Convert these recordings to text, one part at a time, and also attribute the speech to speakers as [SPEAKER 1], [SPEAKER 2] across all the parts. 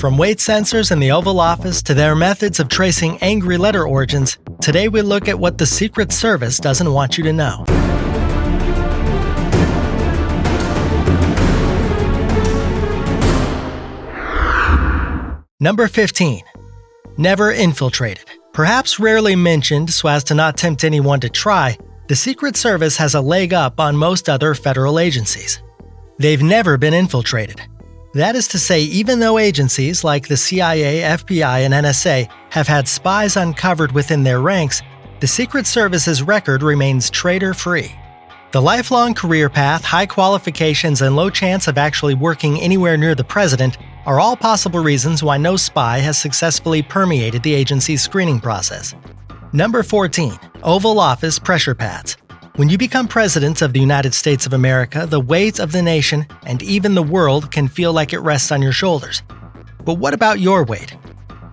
[SPEAKER 1] From weight sensors in the Oval Office to their methods of tracing angry letter origins, today we look at what the Secret Service doesn't want you to know. Number 15. Never infiltrated. Perhaps rarely mentioned so as to not tempt anyone to try, the Secret Service has a leg up on most other federal agencies. They've never been infiltrated. That is to say, even though agencies like the CIA, FBI, and NSA have had spies uncovered within their ranks, the Secret Service's record remains traitor-free. The lifelong career path, high qualifications, and low chance of actually working anywhere near the president are all possible reasons why no spy has successfully permeated the agency's screening process. Number 14. Oval Office pressure pads. When you become President of the United States of America, the weight of the nation and even the world can feel like it rests on your shoulders. But what about your weight?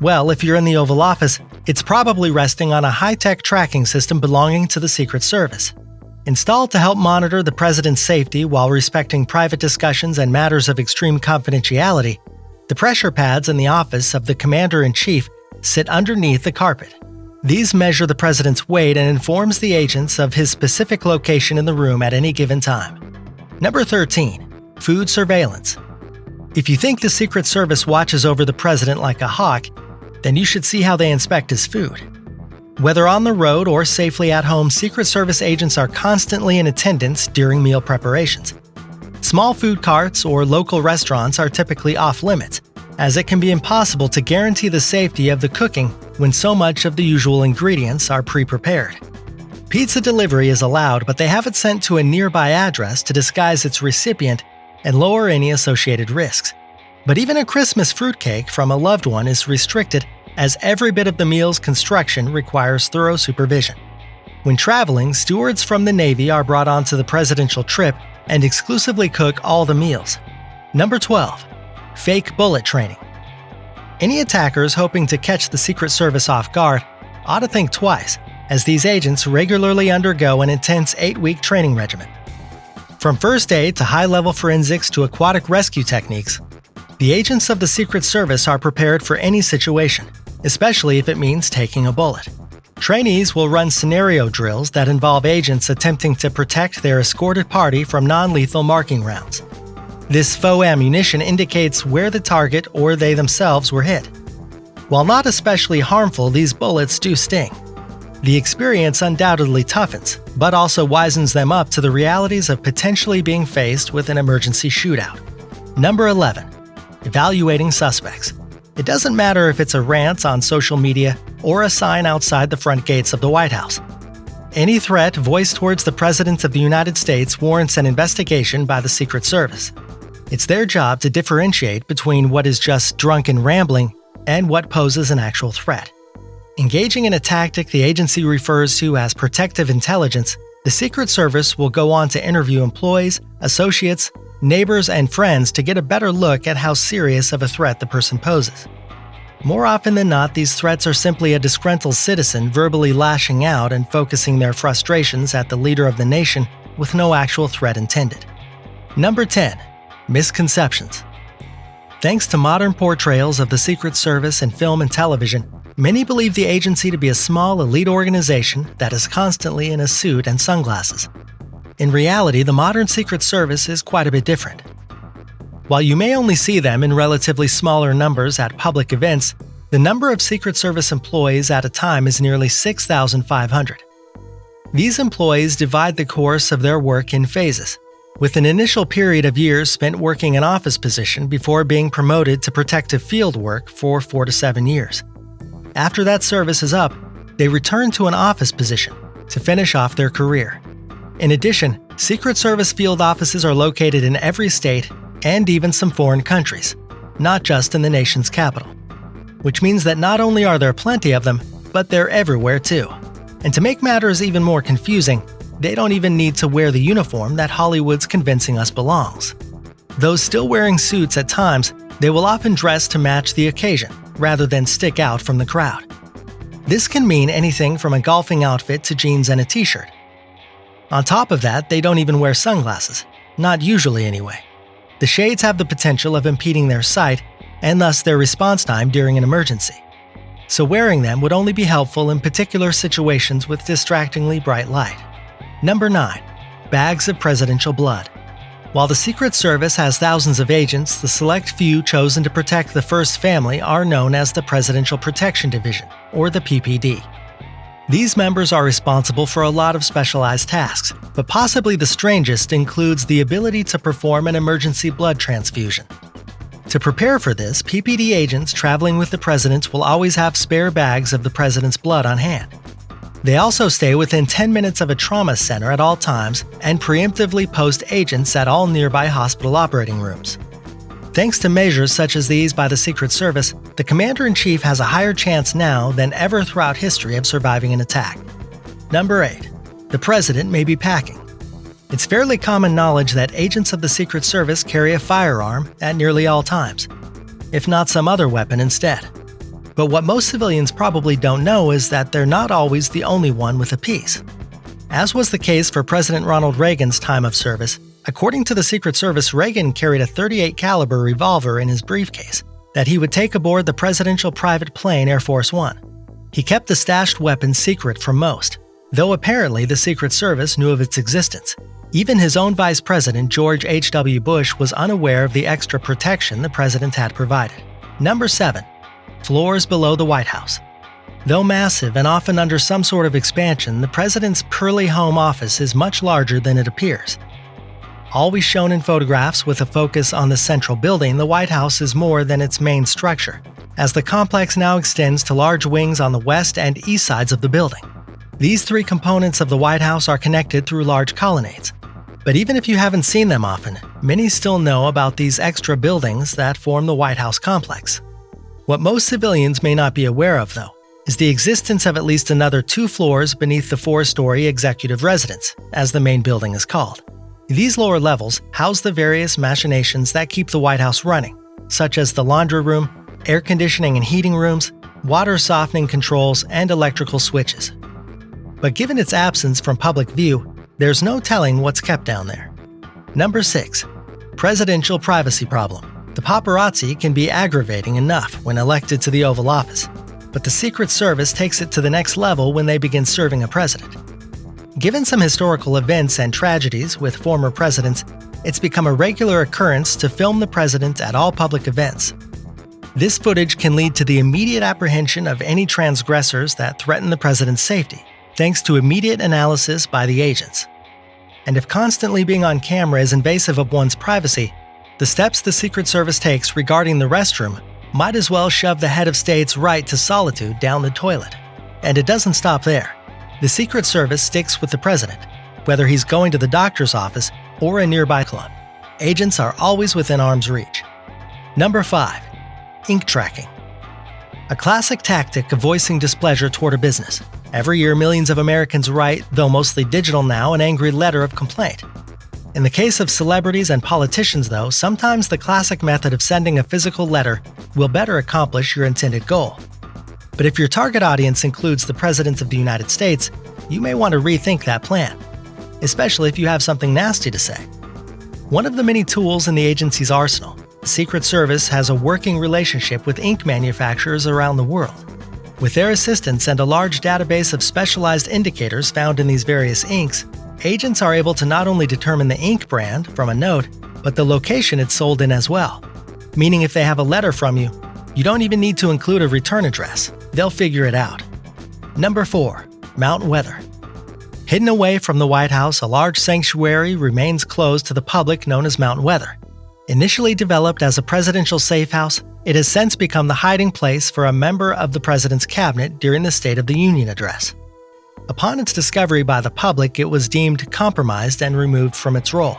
[SPEAKER 1] Well, if you're in the Oval Office, it's probably resting on a high-tech tracking system belonging to the Secret Service. Installed to help monitor the president's safety while respecting private discussions and matters of extreme confidentiality, the pressure pads in the office of the Commander-in-Chief sit underneath the carpet. These measure the president's weight and informs the agents of his specific location in the room at any given time. Number 13. Food surveillance. If you think the Secret Service watches over the president like a hawk, then you should see how they inspect his food. Whether on the road or safely at home, Secret Service agents are constantly in attendance during meal preparations. Small food carts or local restaurants are typically off-limits, as it can be impossible to guarantee the safety of the cooking when so much of the usual ingredients are pre-prepared. Pizza delivery is allowed, but they have it sent to a nearby address to disguise its recipient and lower any associated risks. But even a Christmas fruitcake from a loved one is restricted, as every bit of the meal's construction requires thorough supervision. When traveling, stewards from the Navy are brought onto the presidential trip and exclusively cook all the meals. Number 12. Fake bullet training. Any attackers hoping to catch the Secret Service off guard ought to think twice, as these agents regularly undergo an intense 8-week training regimen. From first aid to high-level forensics to aquatic rescue techniques, the agents of the Secret Service are prepared for any situation, especially if it means taking a bullet. Trainees will run scenario drills that involve agents attempting to protect their escorted party from non-lethal marking rounds. This faux ammunition indicates where the target or they themselves were hit. While not especially harmful, these bullets do sting. The experience undoubtedly toughens, but also wisens them up to the realities of potentially being faced with an emergency shootout. Number 11. Evaluating suspects. It doesn't matter if it's a rant on social media or a sign outside the front gates of the White House. Any threat voiced towards the President of the United States warrants an investigation by the Secret Service. It's their job to differentiate between what is just drunken rambling and what poses an actual threat. Engaging in a tactic the agency refers to as protective intelligence, the Secret Service will go on to interview employees, associates, neighbors, and friends to get a better look at how serious of a threat the person poses. More often than not, these threats are simply a disgruntled citizen verbally lashing out and focusing their frustrations at the leader of the nation with no actual threat intended. Number 10. Misconceptions. Thanks to modern portrayals of the Secret Service in film and television, many believe the agency to be a small, elite organization that is constantly in a suit and sunglasses. In reality, the modern Secret Service is quite a bit different. While you may only see them in relatively smaller numbers at public events, the number of Secret Service employees at a time is nearly 6,500. These employees divide the course of their work in phases, with an initial period of years spent working an office position before being promoted to protective field work for 4 to 7 years. After that service is up, they return to an office position to finish off their career. In addition, Secret Service field offices are located in every state and even some foreign countries, not just in the nation's capital. Which means that not only are there plenty of them, but they're everywhere too. And to make matters even more confusing, they don't even need to wear the uniform that Hollywood's convincing us belongs. Though still wearing suits at times, they will often dress to match the occasion, rather than stick out from the crowd. This can mean anything from a golfing outfit to jeans and a t-shirt. On top of that, they don't even wear sunglasses, not usually anyway. The shades have the potential of impeding their sight, and thus their response time during an emergency. So wearing them would only be helpful in particular situations with distractingly bright light. Number 9. Bags of presidential blood. While the Secret Service has thousands of agents, the select few chosen to protect the first family are known as the Presidential Protection Division, or the PPD. These members are responsible for a lot of specialized tasks, but possibly the strangest includes the ability to perform an emergency blood transfusion. To prepare for this, PPD agents traveling with the president will always have spare bags of the president's blood on hand. They also stay within 10 minutes of a trauma center at all times and preemptively post agents at all nearby hospital operating rooms. Thanks to measures such as these by the Secret Service, the Commander-in-Chief has a higher chance now than ever throughout history of surviving an attack. Number 8. The President may be packing. It's fairly common knowledge that agents of the Secret Service carry a firearm at nearly all times, if not some other weapon instead. But what most civilians probably don't know is that they're not always the only one with a piece. As was the case for President Ronald Reagan's time of service, according to the Secret Service, Reagan carried a .38 caliber revolver in his briefcase that he would take aboard the presidential private plane Air Force One. He kept the stashed weapon secret from most, though apparently the Secret Service knew of its existence. Even his own Vice President, George H.W. Bush, was unaware of the extra protection the president had provided. Number 7. Floors below the White House. Though massive and often under some sort of expansion, the president's pearly home office is much larger than it appears. Always shown in photographs with a focus on the central building, the White House is more than its main structure, as the complex now extends to large wings on the west and east sides of the building. These three components of the White House are connected through large colonnades. But even if you haven't seen them often, many still know about these extra buildings that form the White House complex. What most civilians may not be aware of, though, is the existence of at least another 2 floors beneath the 4-story executive residence, as the main building is called. These lower levels house the various machinations that keep the White House running, such as the laundry room, air conditioning and heating rooms, water softening controls, and electrical switches. But given its absence from public view, there's no telling what's kept down there. Number 6. Presidential privacy problem. The paparazzi can be aggravating enough when elected to the Oval Office, but the Secret Service takes it to the next level when they begin serving a president. Given some historical events and tragedies with former presidents, it's become a regular occurrence to film the president at all public events. This footage can lead to the immediate apprehension of any transgressors that threaten the president's safety, thanks to immediate analysis by the agents. And if constantly being on camera is invasive of one's privacy, the steps the Secret Service takes regarding the restroom might as well shove the head of state's right to solitude down the toilet. And it doesn't stop there. The Secret Service sticks with the president, whether he's going to the doctor's office or a nearby club. Agents are always within arm's reach. Number 5. Ink tracking. A classic tactic of voicing displeasure toward a business. Every year, millions of Americans write, though mostly digital now, an angry letter of complaint. In the case of celebrities and politicians, though, sometimes the classic method of sending a physical letter will better accomplish your intended goal. But if your target audience includes the President of the United States, you may want to rethink that plan, especially if you have something nasty to say. One of the many tools in the agency's arsenal, the Secret Service has a working relationship with ink manufacturers around the world. With their assistance and a large database of specialized indicators found in these various inks, agents are able to not only determine the ink brand from a note, but the location it's sold in as well. Meaning if they have a letter from you, you don't even need to include a return address. They'll figure it out. Number 4. Mount Weather. Hidden away from the White House, a large sanctuary remains closed to the public known as Mount Weather. Initially developed as a presidential safe house, it has since become the hiding place for a member of the president's cabinet during the State of the Union address. Upon its discovery by the public, it was deemed compromised and removed from its role.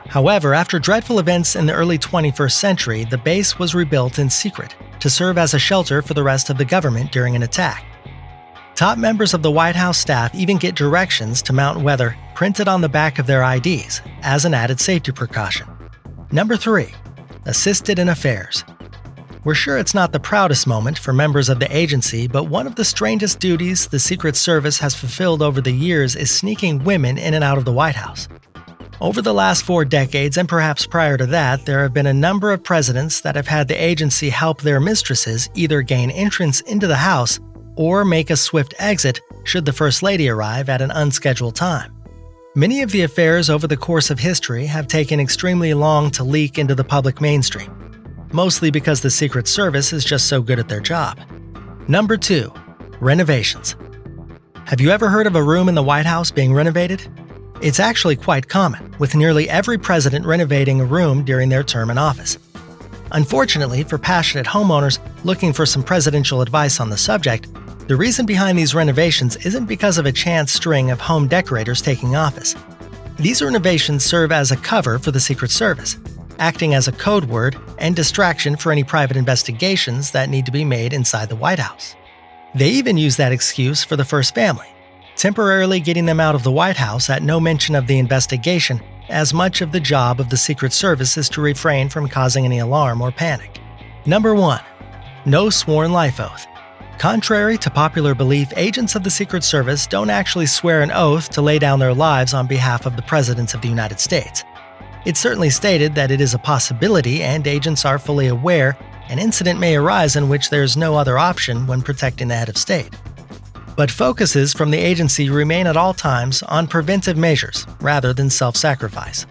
[SPEAKER 1] However, after dreadful events in the early 21st century, the base was rebuilt in secret to serve as a shelter for the rest of the government during an attack. Top members of the White House staff even get directions to Mount Weather printed on the back of their IDs as an added safety precaution. Number 3. Assisted in affairs. We're sure it's not the proudest moment for members of the agency, but one of the strangest duties the Secret Service has fulfilled over the years is sneaking women in and out of the White House. Over the last 4 decades, and perhaps prior to that, there have been a number of presidents that have had the agency help their mistresses either gain entrance into the house or make a swift exit should the First Lady arrive at an unscheduled time. Many of the affairs over the course of history have taken extremely long to leak into the public mainstream, mostly because the Secret Service is just so good at their job. Number 2. Renovations. Have you ever heard of a room in the White House being renovated? It's actually quite common, with nearly every president renovating a room during their term in office. Unfortunately, for passionate homeowners looking for some presidential advice on the subject, the reason behind these renovations isn't because of a chance string of home decorators taking office. These renovations serve as a cover for the Secret Service, acting as a code word and distraction for any private investigations that need to be made inside the White House. They even use that excuse for the First Family, temporarily getting them out of the White House at no mention of the investigation, as much of the job of the Secret Service is to refrain from causing any alarm or panic. Number 1. No sworn life oath. Contrary to popular belief, agents of the Secret Service don't actually swear an oath to lay down their lives on behalf of the Presidents of the United States. It's certainly stated that it is a possibility, and agents are fully aware an incident may arise in which there's no other option when protecting the head of state. But focuses from the agency remain at all times on preventive measures rather than self-sacrifice.